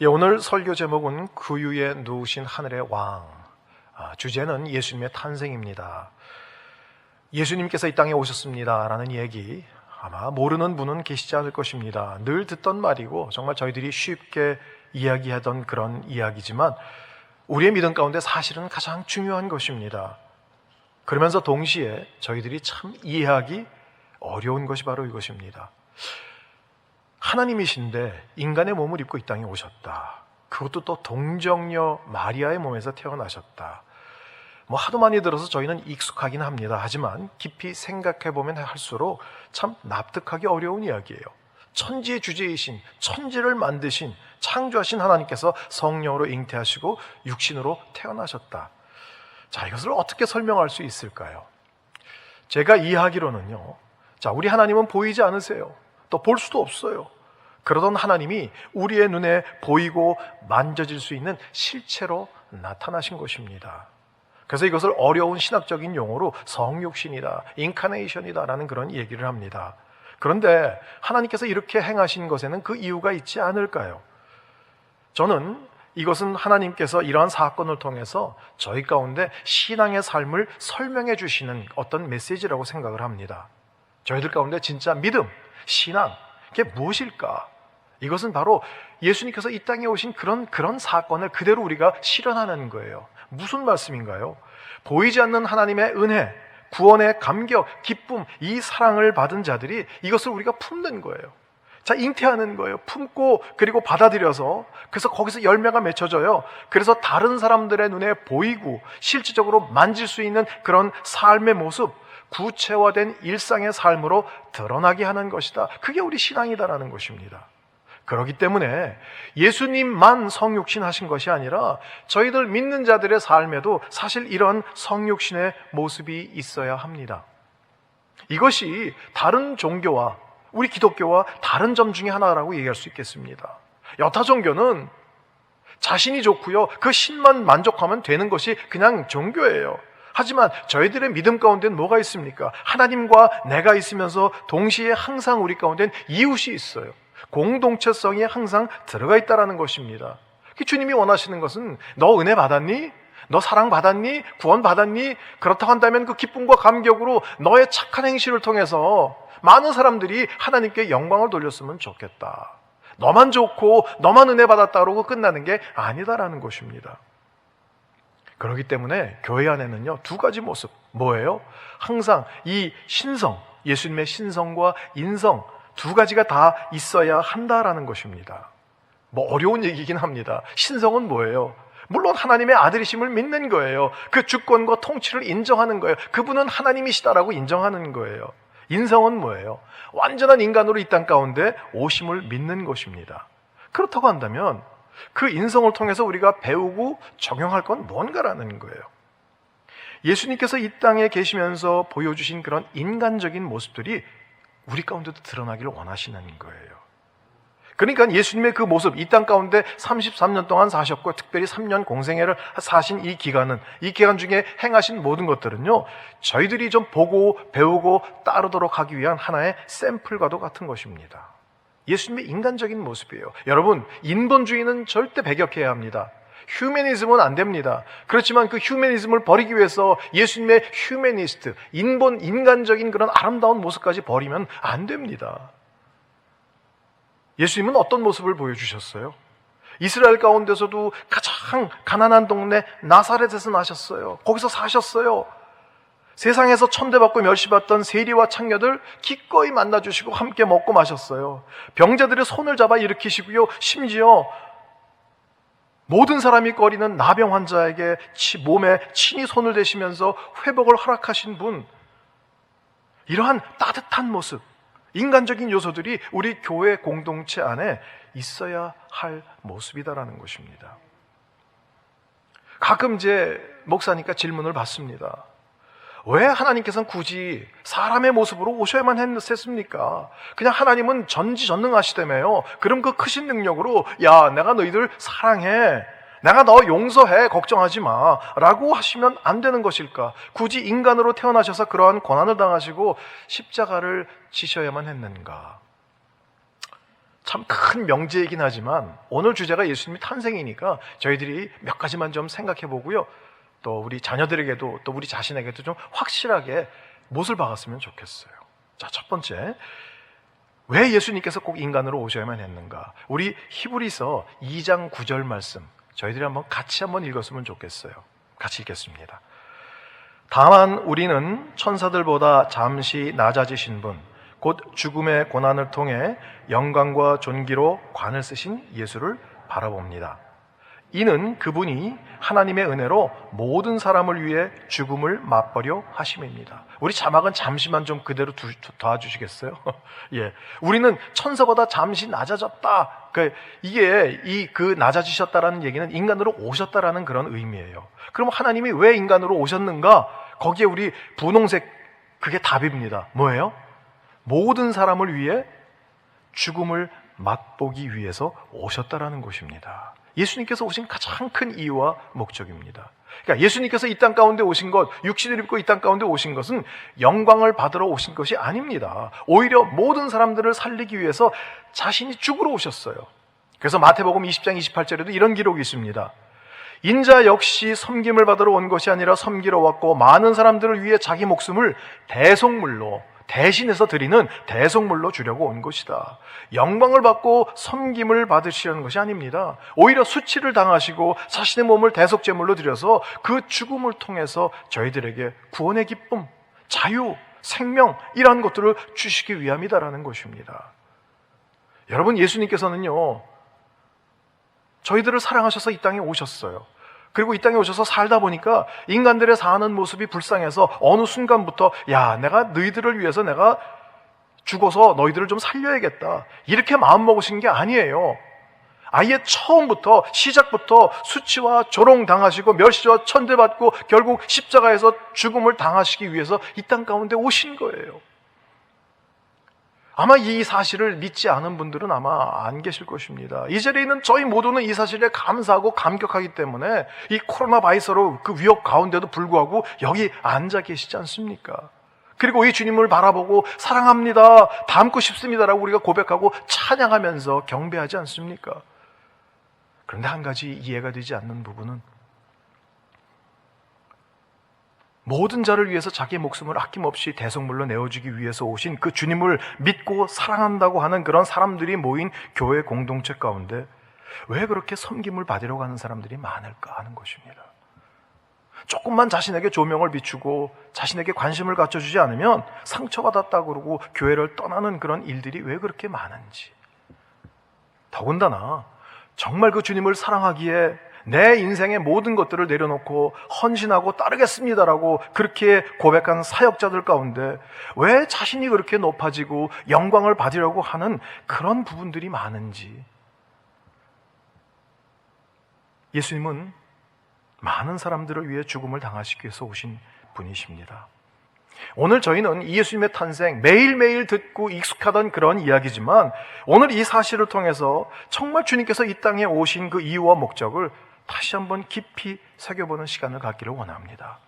오늘 설교 제목은 그 위에 누우신 하늘의 왕. 주제는 예수님의 탄생입니다. 예수님께서 이 땅에 오셨습니다 라는 얘기 아마 모르는 분은 계시지 않을 것입니다. 늘 듣던 말이고 정말 저희들이 쉽게 이야기하던 그런 이야기지만 우리의 믿음 가운데 사실은 가장 중요한 것입니다. 그러면서 동시에 저희들이 참 이해하기 어려운 것이 바로 이것입니다. 하나님이신데 인간의 몸을 입고 이 땅에 오셨다. 그것도 또 동정녀 마리아의 몸에서 태어나셨다. 하도 많이 들어서 저희는 익숙하긴 합니다. 하지만 깊이 생각해보면 할수록 참 납득하기 어려운 이야기예요. 천지의 주제이신, 천지를 만드신, 창조하신 하나님께서 성령으로 잉태하시고 육신으로 태어나셨다. 자, 이것을 어떻게 설명할 수 있을까요? 제가 이해하기로는요, 우리 하나님은 보이지 않으세요. 또 볼 수도 없어요. 그러던 하나님이 우리의 눈에 보이고 만져질 수 있는 실체로 나타나신 것입니다. 그래서 이것을 어려운 신학적인 용어로 성육신이다, 인카네이션이다 라는 그런 얘기를 합니다. 그런데 하나님께서 이렇게 행하신 것에는 그 이유가 있지 않을까요? 저는 이것은 하나님께서 이러한 사건을 통해서 저희 가운데 신앙의 삶을 설명해 주시는 어떤 메시지라고 생각을 합니다. 저희들 가운데 진짜 믿음, 신앙, 이게 무엇일까? 이것은 바로 예수님께서 이 땅에 오신 그런 사건을 그대로 우리가 실현하는 거예요. 무슨 말씀인가요? 보이지 않는 하나님의 은혜, 구원의 감격, 기쁨, 이 사랑을 받은 자들이 이것을 우리가 품는 거예요. 자, 잉태하는 거예요. 품고 그리고 받아들여서, 그래서 거기서 열매가 맺혀져요. 그래서 다른 사람들의 눈에 보이고 실질적으로 만질 수 있는 그런 삶의 모습, 구체화된 일상의 삶으로 드러나게 하는 것이다. 그게 우리 신앙이다라는 것입니다. 그렇기 때문에 예수님만 성육신 하신 것이 아니라 저희들 믿는 자들의 삶에도 사실 이런 성육신의 모습이 있어야 합니다. 이것이 다른 종교와 우리 기독교와 다른 점 중에 하나라고 얘기할 수 있겠습니다. 여타 종교는 자신이 좋고요, 그 신만 만족하면 되는 것이 그냥 종교예요. 하지만 저희들의 믿음 가운데는 뭐가 있습니까? 하나님과 내가 있으면서 동시에 항상 우리 가운데는 이웃이 있어요. 공동체성이 항상 들어가 있다는 것입니다. 주님이 원하시는 것은 너 은혜 받았니? 너 사랑 받았니? 구원 받았니? 그렇다고 한다면 그 기쁨과 감격으로 너의 착한 행실을 통해서 많은 사람들이 하나님께 영광을 돌렸으면 좋겠다. 너만 좋고 너만 은혜 받았다 그러고 끝나는 게 아니다라는 것입니다. 그렇기 때문에 교회 안에는요, 두 가지 모습. 뭐예요? 항상 이 신성, 예수님의 신성과 인성 두 가지가 다 있어야 한다라는 것입니다. 어려운 얘기긴 합니다. 신성은 뭐예요? 물론 하나님의 아들이심을 믿는 거예요. 그 주권과 통치를 인정하는 거예요. 그분은 하나님이시다라고 인정하는 거예요. 인성은 뭐예요? 완전한 인간으로 이 땅 가운데 오심을 믿는 것입니다. 그렇다고 한다면 그 인성을 통해서 우리가 배우고 적용할 건 뭔가라는 거예요. 예수님께서 이 땅에 계시면서 보여주신 그런 인간적인 모습들이 우리 가운데도 드러나기를 원하시는 거예요. 그러니까 예수님의 그 모습, 이 땅 가운데 33년 동안 사셨고 특별히 3년 공생애를 사신 이 기간 중에 행하신 모든 것들은요, 저희들이 좀 보고 배우고 따르도록 하기 위한 하나의 샘플과도 같은 것입니다. 예수님의 인간적인 모습이에요. 여러분, 인본주의는 절대 배격해야 합니다. 휴머니즘은 안 됩니다. 그렇지만 그 휴머니즘을 버리기 위해서 예수님의 휴머니스트, 인간적인 그런 아름다운 모습까지 버리면 안 됩니다. 예수님은 어떤 모습을 보여주셨어요? 이스라엘 가운데서도 가장 가난한 동네 나사렛에서 나셨어요. 거기서 사셨어요. 세상에서 천대받고 멸시받던 세리와 창녀들 기꺼이 만나주시고 함께 먹고 마셨어요. 병자들의 손을 잡아 일으키시고요, 심지어 모든 사람이 꺼리는 나병 환자에게 몸에 친히 손을 대시면서 회복을 허락하신 분, 이러한 따뜻한 모습, 인간적인 요소들이 우리 교회 공동체 안에 있어야 할 모습이다라는 것입니다. 가끔 제 목사니까 질문을 받습니다. 왜 하나님께서는 굳이 사람의 모습으로 오셔야만 했습니까? 그냥 하나님은 전지전능하시다며요. 그럼 그 크신 능력으로 야, 내가 너희들 사랑해, 내가 너 용서해, 걱정하지 마 라고 하시면 안 되는 것일까? 굳이 인간으로 태어나셔서 그러한 고난을 당하시고 십자가를 지셔야만 했는가? 참 큰 명제이긴 하지만 오늘 주제가 예수님이 탄생이니까 저희들이 몇 가지만 좀 생각해 보고요. 또 우리 자녀들에게도 또 우리 자신에게도 좀 확실하게 못을 박았으면 좋겠어요. 자, 첫 번째, 왜 예수님께서 꼭 인간으로 오셔야만 했는가? 우리 히브리서 2장 9절 말씀 저희들이 같이 한번 읽었으면 좋겠어요. 같이 읽겠습니다. 다만 우리는 천사들보다 잠시 낮아지신 분, 곧 죽음의 고난을 통해 영광과 존귀로 관을 쓰신 예수를 바라봅니다. 이는 그분이 하나님의 은혜로 모든 사람을 위해 죽음을 맛보려 하심입니다. 우리 자막은 잠시만 좀 그대로 도와주시겠어요? 예, 우리는 천사보다 잠시 낮아졌다. 이게 그 낮아지셨다라는 얘기는 인간으로 오셨다라는 그런 의미예요. 그럼 하나님이 왜 인간으로 오셨는가? 거기에 우리 분홍색 그게 답입니다. 뭐예요? 모든 사람을 위해 죽음을 맛보기 위해서 오셨다라는 것입니다. 예수님께서 오신 가장 큰 이유와 목적입니다. 그러니까 예수님께서 이 땅 가운데 오신 것, 육신을 입고 이 땅 가운데 오신 것은 영광을 받으러 오신 것이 아닙니다. 오히려 모든 사람들을 살리기 위해서 자신이 죽으러 오셨어요. 그래서 마태복음 20장 28절에도 이런 기록이 있습니다. 인자 역시 섬김을 받으러 온 것이 아니라 섬기러 왔고 많은 사람들을 위해 자기 목숨을 대속물로 대신해서 드리는 대속물로 주려고 온 것이다. 영광을 받고 섬김을 받으시려는 것이 아닙니다. 오히려 수치를 당하시고 자신의 몸을 대속제물로 드려서 그 죽음을 통해서 저희들에게 구원의 기쁨, 자유, 생명 이러한 것들을 주시기 위함이다라는 것입니다. 여러분, 예수님께서는요, 저희들을 사랑하셔서 이 땅에 오셨어요. 그리고 이 땅에 오셔서 살다 보니까 인간들의 사는 모습이 불쌍해서 어느 순간부터 야, 내가 너희들을 위해서 내가 죽어서 너희들을 좀 살려야겠다, 이렇게 마음먹으신 게 아니에요. 아예 처음부터 시작부터 수치와 조롱당하시고 멸시와 천대받고 결국 십자가에서 죽음을 당하시기 위해서 이 땅 가운데 오신 거예요. 아마 이 사실을 믿지 않은 분들은 아마 안 계실 것입니다. 이 자리에 있는 저희 모두는 이 사실에 감사하고 감격하기 때문에 이 코로나 바이러스로 그 위협 가운데도 불구하고 여기 앉아 계시지 않습니까? 그리고 이 주님을 바라보고 사랑합니다, 닮고 싶습니다라고 우리가 고백하고 찬양하면서 경배하지 않습니까? 그런데 한 가지 이해가 되지 않는 부분은 모든 자를 위해서 자기 목숨을 아낌없이 대속물로 내어주기 위해서 오신 그 주님을 믿고 사랑한다고 하는 그런 사람들이 모인 교회 공동체 가운데 왜 그렇게 섬김을 받으려고 하는 사람들이 많을까 하는 것입니다. 조금만 자신에게 조명을 비추고 자신에게 관심을 갖춰주지 않으면 상처받았다고 그러고 교회를 떠나는 그런 일들이 왜 그렇게 많은지, 더군다나 정말 그 주님을 사랑하기에 내 인생의 모든 것들을 내려놓고 헌신하고 따르겠습니다라고 그렇게 고백한 사역자들 가운데 왜 자신이 그렇게 높아지고 영광을 받으려고 하는 그런 부분들이 많은지, 예수님은 많은 사람들을 위해 죽음을 당하시기 위해서 오신 분이십니다. 오늘 저희는 이 예수님의 탄생, 매일매일 듣고 익숙하던 그런 이야기지만 오늘 이 사실을 통해서 정말 주님께서 이 땅에 오신 그 이유와 목적을 다시 한번 깊이 새겨보는 시간을 갖기를 원합니다.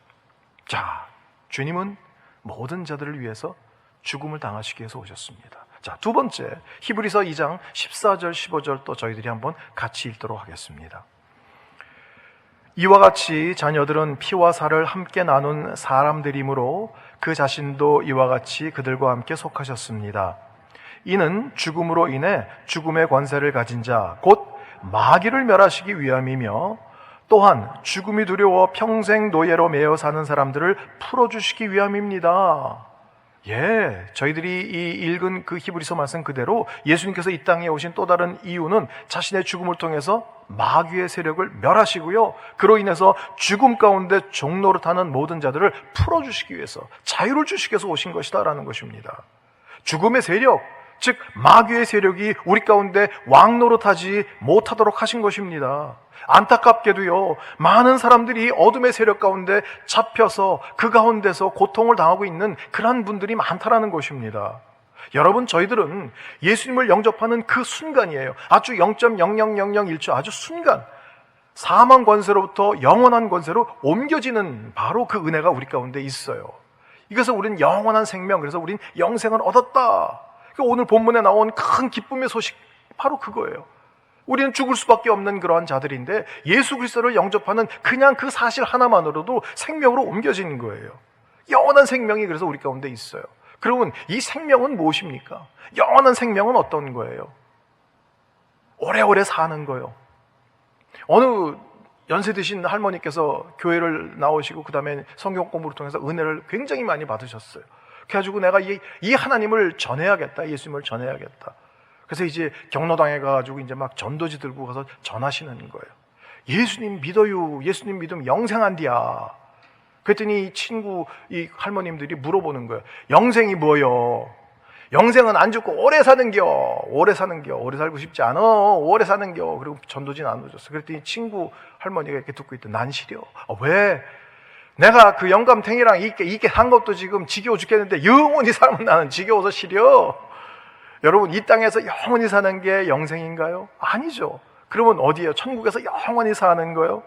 자, 주님은 모든 자들을 위해서 죽음을 당하시기 위해서 오셨습니다. 자, 두 번째, 히브리서 2장 14절 15절 또 저희들이 한번 같이 읽도록 하겠습니다. 이와 같이 자녀들은 피와 살을 함께 나눈 사람들이므로 그 자신도 이와 같이 그들과 함께 속하셨습니다. 이는 죽음으로 인해 죽음의 권세를 가진 자, 곧 마귀를 멸하시기 위함이며 또한 죽음이 두려워 평생 노예로 매여 사는 사람들을 풀어주시기 위함입니다. 예, 저희들이 이 읽은 그 히브리서 말씀 그대로 예수님께서 이 땅에 오신 또 다른 이유는 자신의 죽음을 통해서 마귀의 세력을 멸하시고요, 그로 인해서 죽음 가운데 종노릇하는 모든 자들을 풀어주시기 위해서, 자유를 주시기 위해서 오신 것이다라는 것입니다. 죽음의 세력, 즉 마귀의 세력이 우리 가운데 왕노릇하지 못하도록 하신 것입니다. 안타깝게도요, 많은 사람들이 어둠의 세력 가운데 잡혀서 그 가운데서 고통을 당하고 있는 그런 분들이 많다라는 것입니다. 여러분, 저희들은 예수님을 영접하는 그 순간이에요. 아주 0.00001초 아주 순간, 사망 권세로부터 영원한 권세로 옮겨지는 바로 그 은혜가 우리 가운데 있어요. 이것을 우리는 영원한 생명, 그래서 우리는 영생을 얻었다. 오늘 본문에 나온 큰 기쁨의 소식 바로 그거예요. 우리는 죽을 수밖에 없는 그러한 자들인데 예수 그리스도를 영접하는 그냥 그 사실 하나만으로도 생명으로 옮겨지는 거예요. 영원한 생명이 그래서 우리 가운데 있어요. 그러면 이 생명은 무엇입니까? 영원한 생명은 어떤 거예요? 오래오래 사는 거예요. 어느 연세 드신 할머니께서 교회를 나오시고 그 다음에 성경 공부를 통해서 은혜를 굉장히 많이 받으셨어요. 그래가지고 내가 이 하나님을 전해야겠다. 예수님을 전해야겠다. 그래서 이제 경로당에 가가지고 이제 막 전도지 들고 가서 전하시는 거예요. 예수님 믿어요. 예수님 믿으면 영생한디야. 그랬더니 이 할머님들이 물어보는 거예요. 영생이 뭐요? 영생은 안 죽고 오래 사는겨. 오래 사는겨. 오래 살고 싶지 않아. 오래 사는겨. 그리고 전도지는 안 오셨어. 그랬더니 친구 할머니가 이렇게 듣고 있대. 난 시려. 왜? 내가 그 영감탱이랑 이게 한 것도 지금 지겨워 죽겠는데 영원히 살면 나는 지겨워서 시려. 여러분, 이 땅에서 영원히 사는 게 영생인가요? 아니죠. 그러면 어디예요? 천국에서 영원히 사는 거요?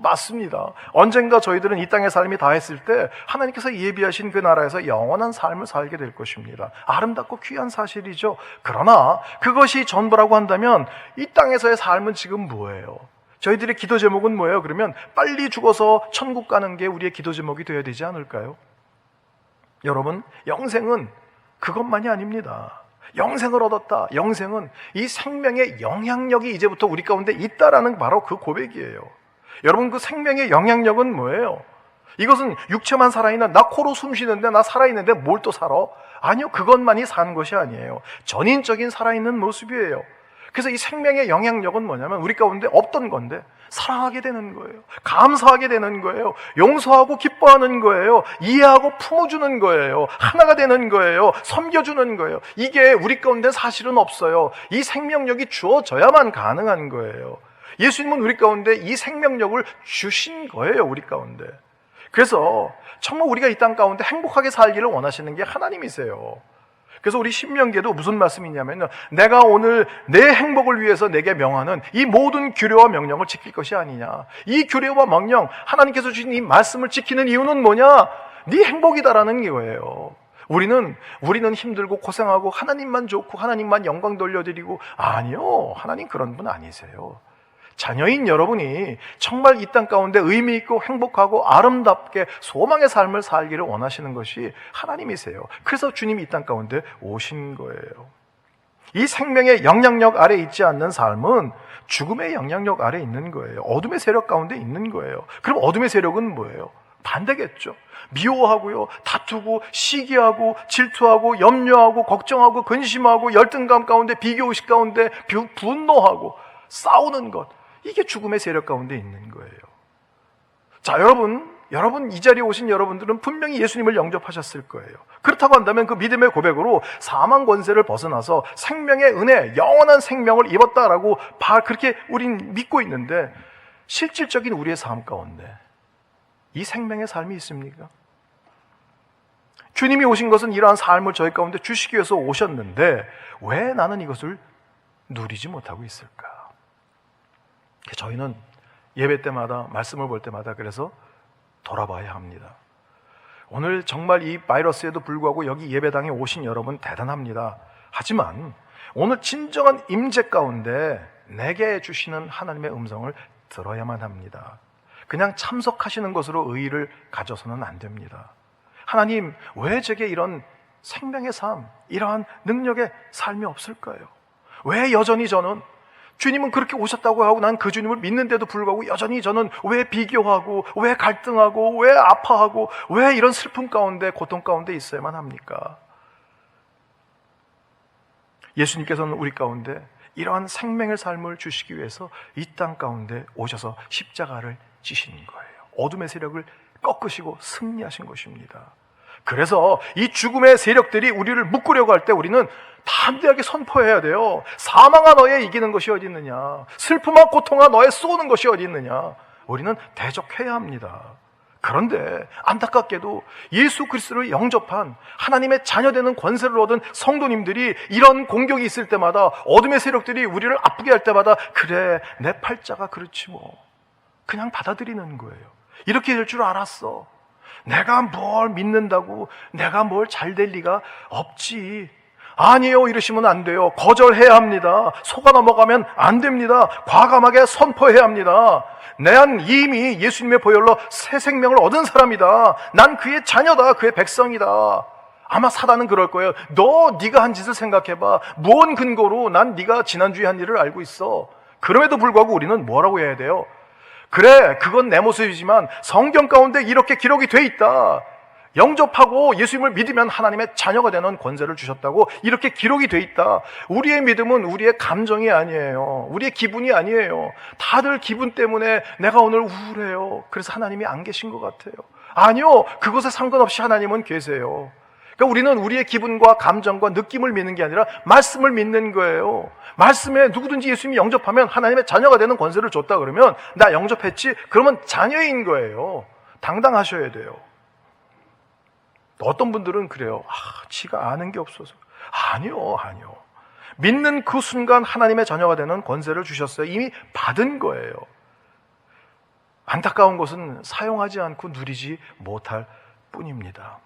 맞습니다. 언젠가 저희들은 이 땅의 삶이 다 했을 때 하나님께서 예비하신 그 나라에서 영원한 삶을 살게 될 것입니다. 아름답고 귀한 사실이죠. 그러나 그것이 전부라고 한다면 이 땅에서의 삶은 지금 뭐예요? 저희들의 기도 제목은 뭐예요? 그러면 빨리 죽어서 천국 가는 게 우리의 기도 제목이 되어야 되지 않을까요? 여러분, 영생은 그것만이 아닙니다. 영생을 얻었다. 영생은 이 생명의 영향력이 이제부터 우리 가운데 있다라는 바로 그 고백이에요. 여러분, 그 생명의 영향력은 뭐예요? 이것은 육체만 살아있는, 나 코로 숨 쉬는데 나 살아있는데 뭘 또 살아? 아니요, 그것만이 사는 것이 아니에요. 전인적인 살아있는 모습이에요. 그래서 이 생명의 영향력은 뭐냐면 우리 가운데 없던 건데 사랑하게 되는 거예요. 감사하게 되는 거예요. 용서하고 기뻐하는 거예요. 이해하고 품어주는 거예요. 하나가 되는 거예요. 섬겨주는 거예요. 이게 우리 가운데 사실은 없어요. 이 생명력이 주어져야만 가능한 거예요. 예수님은 우리 가운데 이 생명력을 주신 거예요. 우리 가운데. 그래서 정말 우리가 이 땅 가운데 행복하게 살기를 원하시는 게 하나님이세요. 그래서 우리 신명기에도 무슨 말씀이냐면요, 내가 오늘 내 행복을 위해서 내게 명하는 이 모든 규례와 명령을 지킬 것이 아니냐. 이 규례와 명령, 하나님께서 주신 이 말씀을 지키는 이유는 뭐냐? 네 행복이다라는 거예요. 우리는 힘들고 고생하고 하나님만 좋고 하나님만 영광 돌려드리고, 아니요, 하나님 그런 분 아니세요. 자녀인 여러분이 정말 이 땅 가운데 의미 있고 행복하고 아름답게 소망의 삶을 살기를 원하시는 것이 하나님이세요. 그래서 주님이 이 땅 가운데 오신 거예요. 이 생명의 영향력 아래 있지 않는 삶은 죽음의 영향력 아래 있는 거예요. 어둠의 세력 가운데 있는 거예요. 그럼 어둠의 세력은 뭐예요? 반대겠죠. 미워하고요, 다투고, 시기하고, 질투하고, 염려하고, 걱정하고, 근심하고, 열등감 가운데, 비교의식 가운데, 분노하고, 싸우는 것. 이게 죽음의 세력 가운데 있는 거예요. 자, 여러분 이 자리에 오신 여러분들은 분명히 예수님을 영접하셨을 거예요. 그렇다고 한다면 그 믿음의 고백으로 사망 권세를 벗어나서 생명의 은혜, 영원한 생명을 입었다라고 그렇게 우린 믿고 있는데, 실질적인 우리의 삶 가운데 이 생명의 삶이 있습니까? 주님이 오신 것은 이러한 삶을 저희 가운데 주시기 위해서 오셨는데 왜 나는 이것을 누리지 못하고 있을까? 저희는 예배 때마다, 말씀을 볼 때마다 그래서 돌아봐야 합니다. 오늘 정말 이 바이러스에도 불구하고 여기 예배당에 오신 여러분 대단합니다. 하지만 오늘 진정한 임재 가운데 내게 주시는 하나님의 음성을 들어야만 합니다. 그냥 참석하시는 것으로 의의를 가져서는 안 됩니다. 하나님, 왜 제게 이런 생명의 삶, 이러한 능력의 삶이 없을까요? 왜 여전히 저는, 주님은 그렇게 오셨다고 하고 난 그 주님을 믿는데도 불구하고 여전히 저는 왜 비교하고, 왜 갈등하고, 왜 아파하고, 왜 이런 슬픔 가운데, 고통 가운데 있어야만 합니까? 예수님께서는 우리 가운데 이러한 생명의 삶을 주시기 위해서 이 땅 가운데 오셔서 십자가를 지신 거예요. 어둠의 세력을 꺾으시고 승리하신 것입니다. 그래서 이 죽음의 세력들이 우리를 묶으려고 할 때 우리는 담대하게 선포해야 돼요. 사망아 너의 이기는 것이 어디 있느냐, 슬픔아 고통아 너의 쏘는 것이 어디 있느냐. 우리는 대적해야 합니다. 그런데 안타깝게도 예수 그리스도를 영접한 하나님의 자녀되는 권세를 얻은 성도님들이 이런 공격이 있을 때마다, 어둠의 세력들이 우리를 아프게 할 때마다, 그래 내 팔자가 그렇지 뭐, 그냥 받아들이는 거예요. 이렇게 될 줄 알았어. 내가 뭘 믿는다고 내가 뭘 잘 될 리가 없지. 아니에요 이러시면 안 돼요. 거절해야 합니다. 속아 넘어가면 안 됩니다. 과감하게 선포해야 합니다. 난 이미 예수님의 보혈로 새 생명을 얻은 사람이다. 난 그의 자녀다. 그의 백성이다. 아마 사단은 그럴 거예요. 네가 한 짓을 생각해봐. 무언 근거로 난 네가 지난주에 한 일을 알고 있어. 그럼에도 불구하고 우리는 뭐라고 해야 돼요? 그래, 그건 내 모습이지만 성경 가운데 이렇게 기록이 돼 있다. 영접하고 예수님을 믿으면 하나님의 자녀가 되는 권세를 주셨다고 이렇게 기록이 돼 있다. 우리의 믿음은 우리의 감정이 아니에요. 우리의 기분이 아니에요. 다들 기분 때문에 내가 오늘 우울해요. 그래서 하나님이 안 계신 것 같아요. 아니요, 그것에 상관없이 하나님은 계세요. 그러니까 우리는 우리의 기분과 감정과 느낌을 믿는 게 아니라 말씀을 믿는 거예요. 말씀에 누구든지 예수님이 영접하면 하나님의 자녀가 되는 권세를 줬다 그러면 나 영접했지? 그러면 자녀인 거예요. 당당하셔야 돼요. 어떤 분들은 그래요. 지가 아는 게 없어서. 아니요. 믿는 그 순간 하나님의 자녀가 되는 권세를 주셨어요. 이미 받은 거예요. 안타까운 것은 사용하지 않고 누리지 못할 뿐입니다.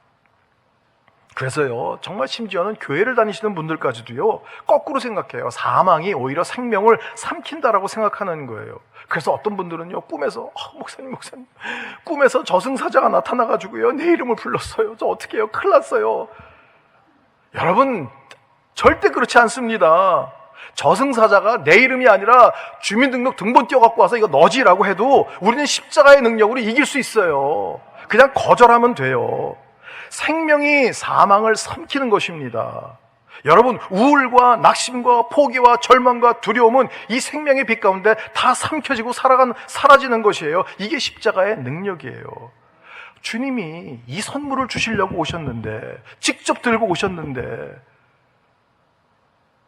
그래서요, 정말 심지어는 교회를 다니시는 분들까지도요, 거꾸로 생각해요. 사망이 오히려 생명을 삼킨다라고 생각하는 거예요. 그래서 어떤 분들은요, 꿈에서, 목사님, 꿈에서 저승사자가 나타나가지고요, 내 이름을 불렀어요. 저 어떻게 해요? 큰일 났어요. 여러분, 절대 그렇지 않습니다. 저승사자가 내 이름이 아니라 주민등록 등본 띄워갖고 와서 이거 너지라고 해도 우리는 십자가의 능력으로 이길 수 있어요. 그냥 거절하면 돼요. 생명이 사망을 삼키는 것입니다. 여러분, 우울과 낙심과 포기와 절망과 두려움은 이 생명의 빛 가운데 다 삼켜지고 사라지는 것이에요. 이게 십자가의 능력이에요. 주님이 이 선물을 주시려고 오셨는데, 직접 들고 오셨는데,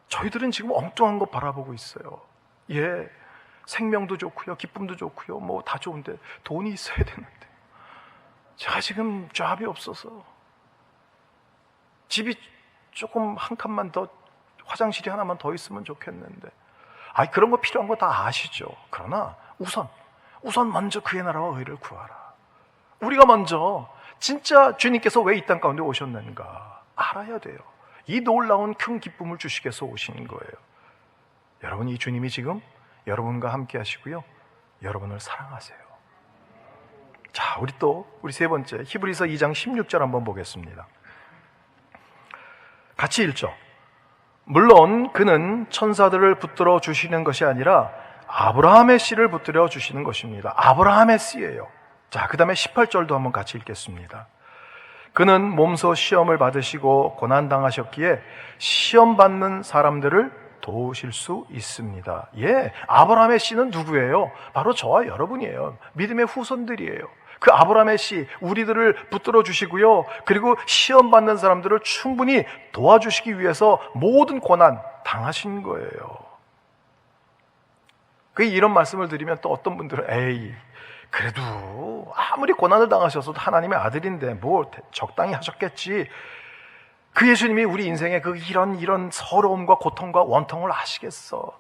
저희들은 지금 엉뚱한 거 바라보고 있어요. 예, 생명도 좋고요, 기쁨도 좋고요, 뭐 다 좋은데 돈이 있어야 되는데 제가 지금 잡이 없어서 집이 조금 한 칸만 더, 화장실이 하나만 더 있으면 좋겠는데, 그런 거 필요한 거 다 아시죠? 그러나 우선 먼저 그의 나라와 의를 구하라. 우리가 먼저 진짜 주님께서 왜 이 땅 가운데 오셨는가 알아야 돼요. 이 놀라운 큰 기쁨을 주시기 위해서 오신 거예요. 여러분, 이 주님이 지금 여러분과 함께 하시고요, 여러분을 사랑하세요. 자, 우리 세 번째 히브리서 2장 16절 한번 보겠습니다. 같이 읽죠. 물론 그는 천사들을 붙들어 주시는 것이 아니라 아브라함의 씨를 붙들어 주시는 것입니다. 아브라함의 씨예요. 자, 그 다음에 18절도 한번 같이 읽겠습니다. 그는 몸소 시험을 받으시고 고난당하셨기에 시험 받는 사람들을 도우실 수 있습니다. 예, 아브라함의 씨는 누구예요? 바로 저와 여러분이에요. 믿음의 후손들이에요. 그 아브라함의 씨, 우리들을 붙들어 주시고요, 그리고 시험 받는 사람들을 충분히 도와주시기 위해서 모든 고난 당하신 거예요. 이런 말씀을 드리면 또 어떤 분들은 에이, 그래도 아무리 고난을 당하셔서도 하나님의 아들인데 뭐 적당히 하셨겠지. 그 예수님이 우리 인생의 이런 서러움과 고통과 원통을 아시겠어?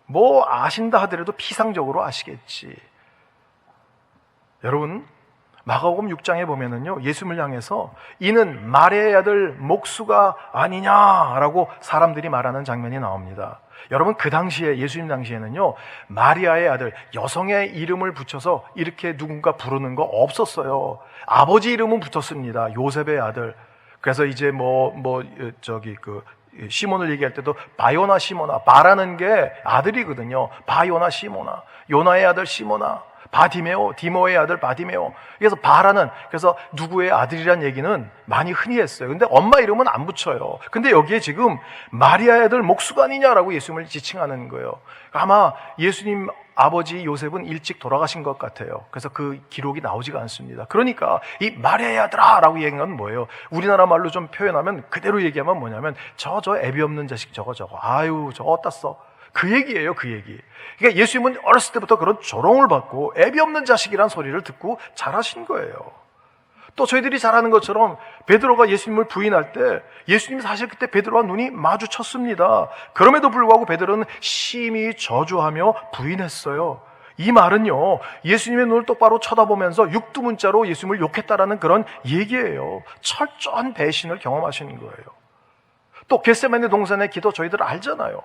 뭐 아신다 하더라도 피상적으로 아시겠지. 여러분, 마가복음 6장에 보면은요, 예수님을 향해서 이는 마리아의 아들 목수가 아니냐라고 사람들이 말하는 장면이 나옵니다. 여러분, 그 당시에, 예수님 당시에는요, 마리아의 아들, 여성의 이름을 붙여서 이렇게 누군가 부르는 거 없었어요. 아버지 이름은 붙었습니다. 요셉의 아들. 그래서 이제 시몬을 얘기할 때도 바요나 시모나, 바라는 게 아들이거든요. 바요나 시모나, 요나의 아들 시모나, 바디메오, 디모의 아들 바디메오. 그래서 그래서 누구의 아들이란 얘기는 많이 흔히 했어요. 근데 엄마 이름은 안 붙여요. 근데 여기에 지금 마리아의 아들 목수가 아니냐라고 예수님을 지칭하는 거예요. 아마 예수님 아버지 요셉은 일찍 돌아가신 것 같아요. 그래서 그 기록이 나오지가 않습니다. 그러니까 이 마리아의 아들아 라고 얘기한 건 뭐예요? 우리나라 말로 좀 표현하면, 그대로 얘기하면 뭐냐면 저 애비 없는 자식 저거 아유 저거 어디다 써? 그 얘기예요, 그 얘기. 그러니까 예수님은 어렸을 때부터 그런 조롱을 받고 애비 없는 자식이란 소리를 듣고 자라신 거예요. 또 저희들이 잘 아는 것처럼 베드로가 예수님을 부인할 때 예수님이 사실 그때 베드로와 눈이 마주쳤습니다. 그럼에도 불구하고 베드로는 심히 저주하며 부인했어요. 이 말은요, 예수님의 눈을 똑바로 쳐다보면서 육두문자로 예수님을 욕했다라는 그런 얘기예요. 철저한 배신을 경험하시는 거예요. 또 겟세마네 동산의 기도 저희들 알잖아요.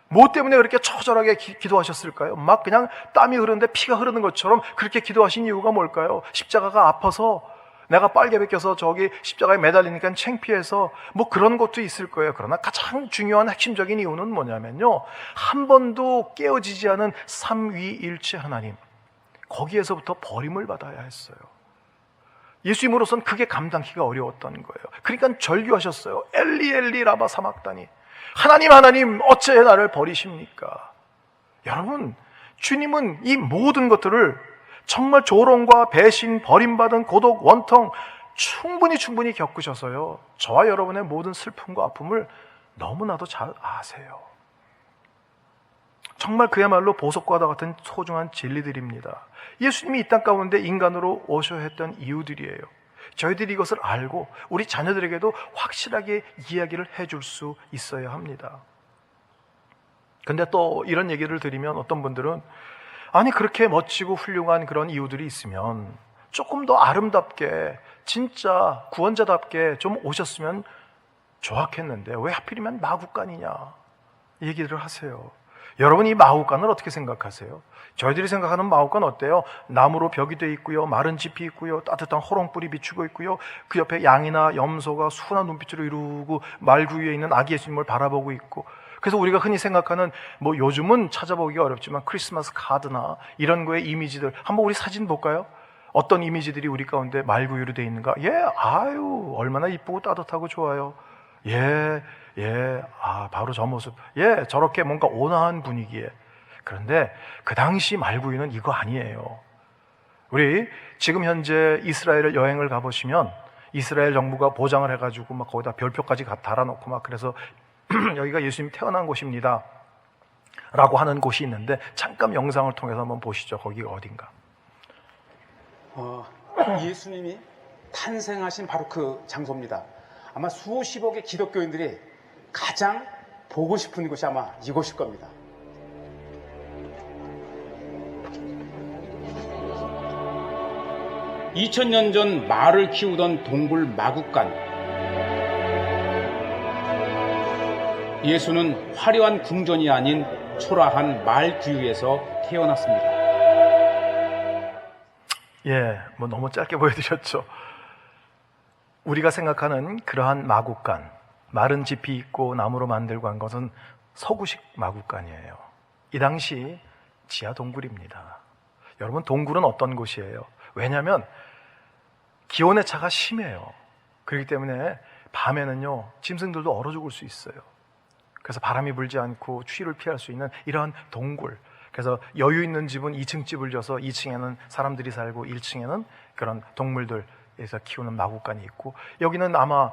뭐 때문에 그렇게 처절하게 기도하셨을까요? 막 그냥 땀이 흐르는데 피가 흐르는 것처럼 그렇게 기도하신 이유가 뭘까요? 십자가가 아파서, 내가 빨개 벗겨서 저기 십자가에 매달리니까 창피해서, 뭐 그런 것도 있을 거예요. 그러나 가장 중요한 핵심적인 이유는 뭐냐면요, 한 번도 깨어지지 않은 삼위일체 하나님, 거기에서부터 버림을 받아야 했어요. 예수님으로서는 그게 감당하기가 어려웠던 거예요. 그러니까 절규하셨어요. 엘리 엘리 라마 사막다니, 하나님 하나님 어째 나를 버리십니까? 여러분, 주님은 이 모든 것들을 정말 조롱과 배신, 버림받은 고독, 원통 충분히 겪으셔서요, 저와 여러분의 모든 슬픔과 아픔을 너무나도 잘 아세요. 정말 그야말로 보석과도 같은 소중한 진리들입니다. 예수님이 이 땅 가운데 인간으로 오셔야 했던 이유들이에요. 저희들이 이것을 알고 우리 자녀들에게도 확실하게 이야기를 해줄 수 있어야 합니다. 근데 또 이런 얘기를 드리면 어떤 분들은, 아니 그렇게 멋지고 훌륭한 그런 이유들이 있으면 조금 더 아름답게, 진짜 구원자답게 좀 오셨으면 좋았겠는데 왜 하필이면 마구간이냐 얘기를 하세요. 여러분, 이 마구간을 어떻게 생각하세요? 저희들이 생각하는 마구간 어때요? 나무로 벽이 되어 있고요, 마른 짚이 있고요, 따뜻한 호롱불이 비추고 있고요, 그 옆에 양이나 염소가 순한 눈빛으로 이루고 말구 위에 있는 아기 예수님을 바라보고 있고, 그래서 우리가 흔히 생각하는, 뭐 요즘은 찾아보기가 어렵지만 크리스마스 카드나 이런 거의 이미지들, 한번 우리 사진 볼까요? 어떤 이미지들이 우리 가운데 말구유로 되어 있는가? 아유 얼마나 이쁘고 따뜻하고 좋아요. 바로 저 모습. 저렇게 뭔가 온화한 분위기에. 그런데 그 당시 말구유는 이거 아니에요. 우리 지금 현재 이스라엘을 여행을 가보시면 이스라엘 정부가 보장을 해가지고 막 거기다 별표까지 달아놓고 막, 그래서 여기가 예수님 태어난 곳입니다 라고 하는 곳이 있는데, 잠깐 영상을 통해서 한번 보시죠. 거기가 어딘가. 예수님이 탄생하신 바로 그 장소입니다. 아마 수십억의 기독교인들이 가장 보고 싶은 곳이 아마 이곳일 겁니다. (2000년) 전 말을 키우던 동굴 마구간. 예수는 화려한 궁전이 아닌 초라한 말 구유에서 태어났습니다. 뭐 너무 짧게 보여드렸죠. 우리가 생각하는 그러한 마구간, 마른 짚이 있고 나무로 만들고 한 것은 서구식 마구간이에요. 이 당시 지하 동굴입니다. 여러분, 동굴은 어떤 곳이에요? 왜냐하면 기온의 차가 심해요. 그렇기 때문에 밤에는요, 짐승들도 얼어 죽을 수 있어요. 그래서 바람이 불지 않고 추위를 피할 수 있는 이러한 동굴. 그래서 여유 있는 집은 2층 집을 져서 2층에는 사람들이 살고 1층에는 그런 동물들에서 키우는 마구간이 있고, 여기는 아마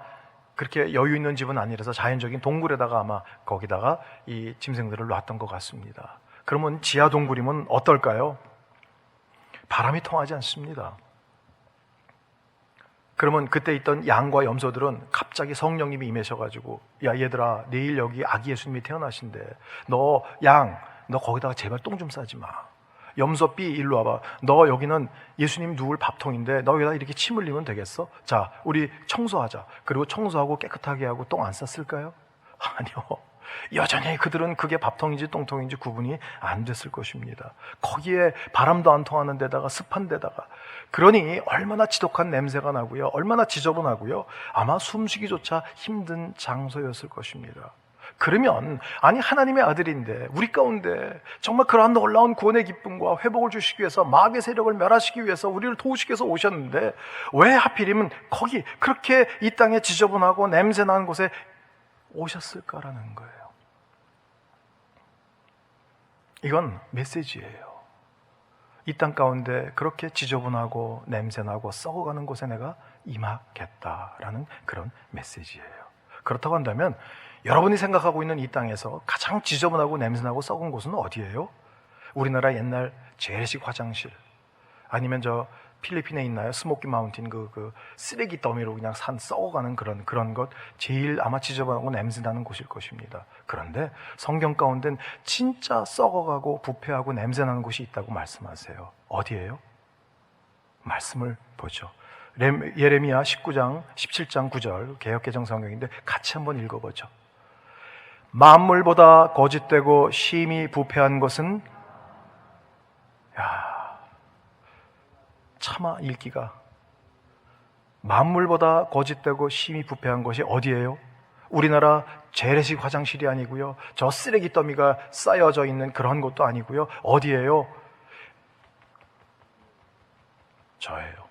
그렇게 여유 있는 집은 아니라서 자연적인 동굴에다가 아마 거기다가 이 짐승들을 놨던 것 같습니다. 그러면 지하 동굴이면 어떨까요? 바람이 통하지 않습니다. 그러면 그때 있던 양과 염소들은 갑자기 성령님이 임하셔가지고, 야 얘들아, 내일 여기 아기 예수님이 태어나신대. 너 거기다가 제발 똥 좀 싸지 마. 염소 B, 일로 와봐. 너 여기는 예수님 누울 밥통인데 너 여기다 이렇게 침 흘리면 되겠어? 자, 우리 청소하자. 그리고 청소하고 깨끗하게 하고 똥 안 쌌을까요? 아니요. 여전히 그들은 그게 밥통인지 똥통인지 구분이 안 됐을 것입니다. 거기에 바람도 안 통하는 데다가 습한 데다가, 그러니 얼마나 지독한 냄새가 나고요, 얼마나 지저분하고요, 아마 숨쉬기조차 힘든 장소였을 것입니다. 그러면 아니 하나님의 아들인데 우리 가운데 정말 그러한 놀라운 구원의 기쁨과 회복을 주시기 위해서, 마귀의 세력을 멸하시기 위해서 우리를 도우시기 위해서 오셨는데 왜 하필이면 거기 그렇게 이 땅에 지저분하고 냄새나는 곳에 오셨을까라는 거예요. 이건 메시지예요. 이 땅 가운데 그렇게 지저분하고 냄새나고 썩어가는 곳에 내가 임하겠다라는 그런 메시지예요. 그렇다고 한다면 여러분이 생각하고 있는 이 땅에서 가장 지저분하고 냄새나고 썩은 곳은 어디예요? 우리나라 옛날 재래식 화장실, 아니면 저 필리핀에 있나요? 스모키 마운틴 그 쓰레기 더미로 그냥 산 썩어가는 그런 것, 제일 아마 지저분하고 냄새나는 곳일 것입니다. 그런데 성경 가운데는 진짜 썩어가고 부패하고 냄새나는 곳이 있다고 말씀하세요. 어디예요? 말씀을 보죠. 예레미야 19장 17장 9절 개역개정 성경인데 같이 한번 읽어보죠. 만물보다 거짓되고 심히 부패한 것은, 차마 읽기가, 만물보다 거짓되고 심히 부패한 것이 어디예요? 우리나라 재래식 화장실이 아니고요, 저 쓰레기 더미가 쌓여져 있는 그런 것도 아니고요. 어디예요? 저예요.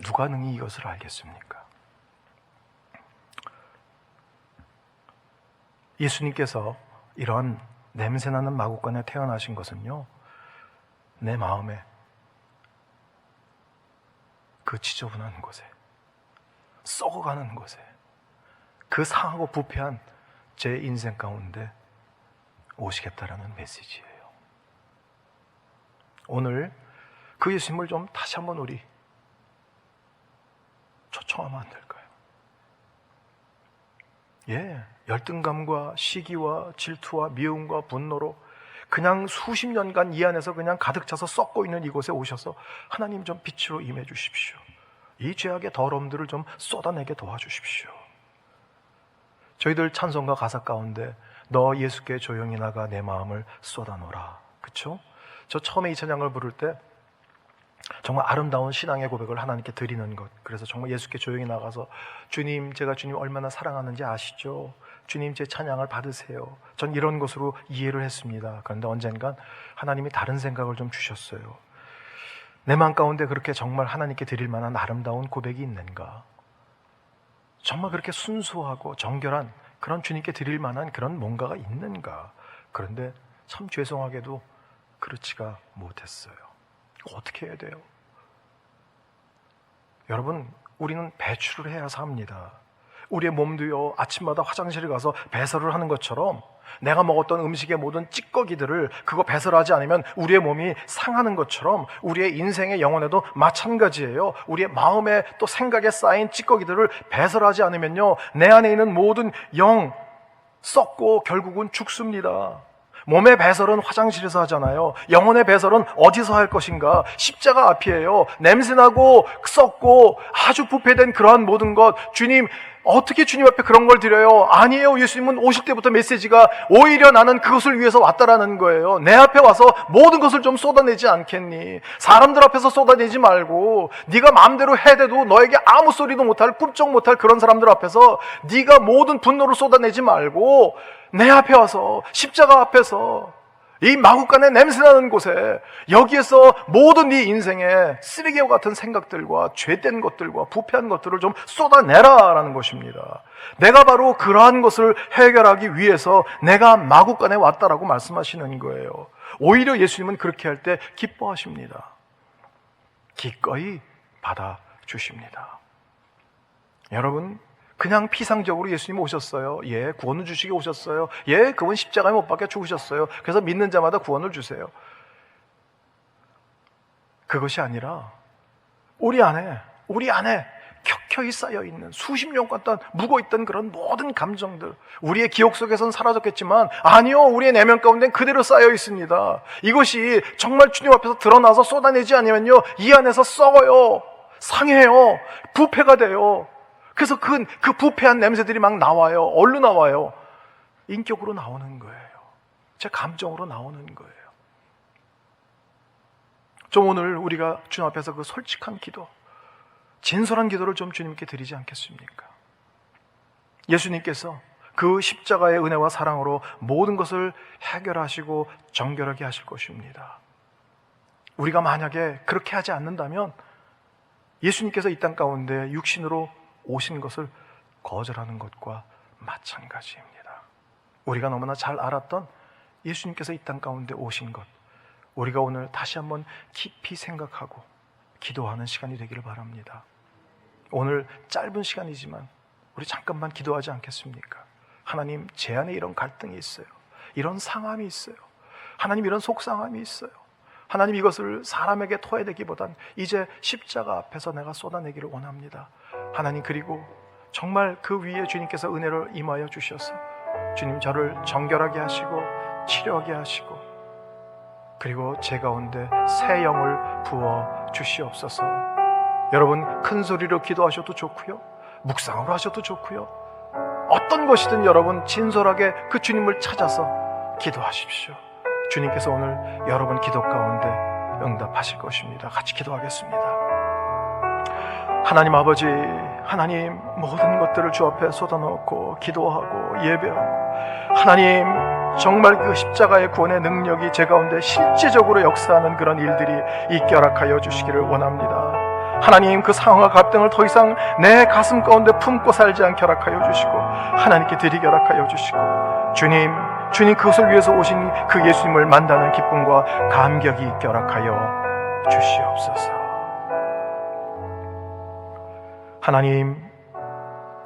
누가 능히 이것을 알겠습니까? 예수님께서 이런 냄새나는 마구간에 태어나신 것은요, 내 마음에, 그 지저분한 곳에, 썩어가는 곳에, 그 상하고 부패한 제 인생 가운데 오시겠다라는 메시지예요. 오늘 그 예수님을 좀 다시 한번 우리 초청하면 안 될까요? 열등감과 시기와 질투와 미움과 분노로 그냥 수십 년간 이 안에서 그냥 가득 차서 썩고 있는 이곳에 오셔서 하나님 좀 빛으로 임해 주십시오. 이 죄악의 더러움들을 좀 쏟아내게 도와주십시오. 저희들 찬송가 가사 가운데 너 예수께 조용히 나가 내 마음을 쏟아놓으라, 그쵸? 저 처음에 이 찬양을 부를 때 정말 아름다운 신앙의 고백을 하나님께 드리는 것, 그래서 정말 예수께 조용히 나가서 주님, 제가 주님 얼마나 사랑하는지 아시죠? 주님, 제 찬양을 받으세요. 전 이런 것으로 이해를 했습니다. 그런데 언젠간 하나님이 다른 생각을 좀 주셨어요. 내 마음 가운데 그렇게 정말 하나님께 드릴 만한 아름다운 고백이 있는가? 정말 그렇게 순수하고 정결한 그런 주님께 드릴 만한 그런 뭔가가 있는가? 그런데 참 죄송하게도 그렇지가 못했어요. 어떻게 해야 돼요? 여러분, 우리는 배출을 해야 삽니다. 우리의 몸도요, 아침마다 화장실에 가서 배설을 하는 것처럼 내가 먹었던 음식의 모든 찌꺼기들을 그거 배설하지 않으면 우리의 몸이 상하는 것처럼 우리의 인생의 영혼에도 마찬가지예요. 우리의 마음에 또 생각에 쌓인 찌꺼기들을 배설하지 않으면요, 내 안에 있는 모든 영 썩고 결국은 죽습니다. 몸의 배설은 화장실에서 하잖아요. 영혼의 배설은 어디서 할 것인가? 십자가 앞이에요. 냄새나고 썩고 아주 부패된 그러한 모든 것, 주님, 어떻게 주님 앞에 그런 걸 드려요? 아니에요. 예수님은 오실 때부터 메시지가 오히려 나는 그것을 위해서 왔다라는 거예요. 내 앞에 와서 모든 것을 좀 쏟아내지 않겠니? 사람들 앞에서 쏟아내지 말고 네가 마음대로 해대도 너에게 아무 소리도 못할, 꿈쩍 못할 그런 사람들 앞에서 네가 모든 분노를 쏟아내지 말고 내 앞에 와서 십자가 앞에서 이 마구간에 냄새나는 곳에, 여기에서 모든 네 인생에 쓰레기와 같은 생각들과 죄된 것들과 부패한 것들을 좀 쏟아내라라는 것입니다. 내가 바로 그러한 것을 해결하기 위해서 내가 마구간에 왔다라고 말씀하시는 거예요. 오히려 예수님은 그렇게 할 때 기뻐하십니다. 기꺼이 받아주십니다. 여러분, 그냥 피상적으로 예수님 오셨어요. 구원을 주시게 오셨어요. 그분 십자가에 못 박혀 죽으셨어요. 그래서 믿는 자마다 구원을 주세요. 그것이 아니라 우리 안에 켜켜이 쌓여있는 수십 년간 동안 묵어있던 그런 모든 감정들, 우리의 기억 속에서는 사라졌겠지만 아니요, 우리의 내면 가운데는 그대로 쌓여있습니다. 이것이 정말 주님 앞에서 드러나서 쏟아내지 않으면요, 이 안에서 썩어요, 상해요, 부패가 돼요. 그래서 그 부패한 냄새들이 막 나와요. 얼른 나와요. 인격으로 나오는 거예요. 제 감정으로 나오는 거예요. 좀 오늘 우리가 주님 앞에서 그 솔직한 기도, 진솔한 기도를 좀 주님께 드리지 않겠습니까? 예수님께서 그 십자가의 은혜와 사랑으로 모든 것을 해결하시고 정결하게 하실 것입니다. 우리가 만약에 그렇게 하지 않는다면 예수님께서 이 땅 가운데 육신으로 오신 것을 거절하는 것과 마찬가지입니다. 우리가 너무나 잘 알았던 예수님께서 이 땅 가운데 오신 것, 우리가 오늘 다시 한번 깊이 생각하고 기도하는 시간이 되기를 바랍니다. 오늘 짧은 시간이지만 우리 잠깐만 기도하지 않겠습니까? 하나님, 제 안에 이런 갈등이 있어요. 이런 상함이 있어요. 하나님, 이런 속상함이 있어요. 하나님, 이것을 사람에게 토해내기보단 이제 십자가 앞에서 내가 쏟아내기를 원합니다. 하나님, 그리고 정말 그 위에 주님께서 은혜를 임하여 주셔서 주님, 저를 정결하게 하시고 치료하게 하시고, 그리고 제 가운데 새 영을 부어 주시옵소서. 여러분 큰 소리로 기도하셔도 좋고요, 묵상으로 하셔도 좋고요, 어떤 것이든 여러분 진솔하게 그 주님을 찾아서 기도하십시오. 주님께서 오늘 여러분 기도 가운데 응답하실 것입니다. 같이 기도하겠습니다. 하나님 아버지, 하나님 모든 것들을 주 앞에 쏟아놓고 기도하고 예배하고, 하나님 정말 그 십자가의 구원의 능력이 제 가운데 실제적으로 역사하는 그런 일들이 있게 허락하여 주시기를 원합니다. 하나님 그 상황과 갈등을 더 이상 내 가슴 가운데 품고 살지 않게 허락하여 주시고, 하나님께 드리게 허락하여 주시고, 주님 그것을 위해서 오신 그 예수님을 만나는 기쁨과 감격이 있게 허락하여 주시옵소서. 하나님,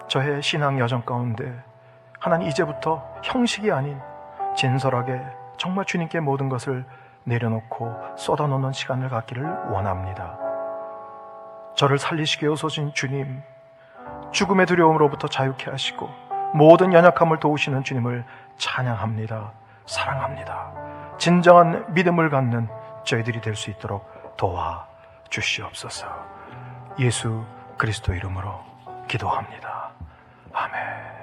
저의 신앙 여정 가운데 하나님 이제부터 형식이 아닌 진솔하게 정말 주님께 모든 것을 내려놓고 쏟아놓는 시간을 갖기를 원합니다. 저를 살리시기 위해 오신 주님, 죽음의 두려움으로부터 자유케 하시고 모든 연약함을 도우시는 주님을 찬양합니다. 사랑합니다. 진정한 믿음을 갖는 저희들이 될 수 있도록 도와 주시옵소서. 예수 그리스도 이름으로 기도합니다. 아멘.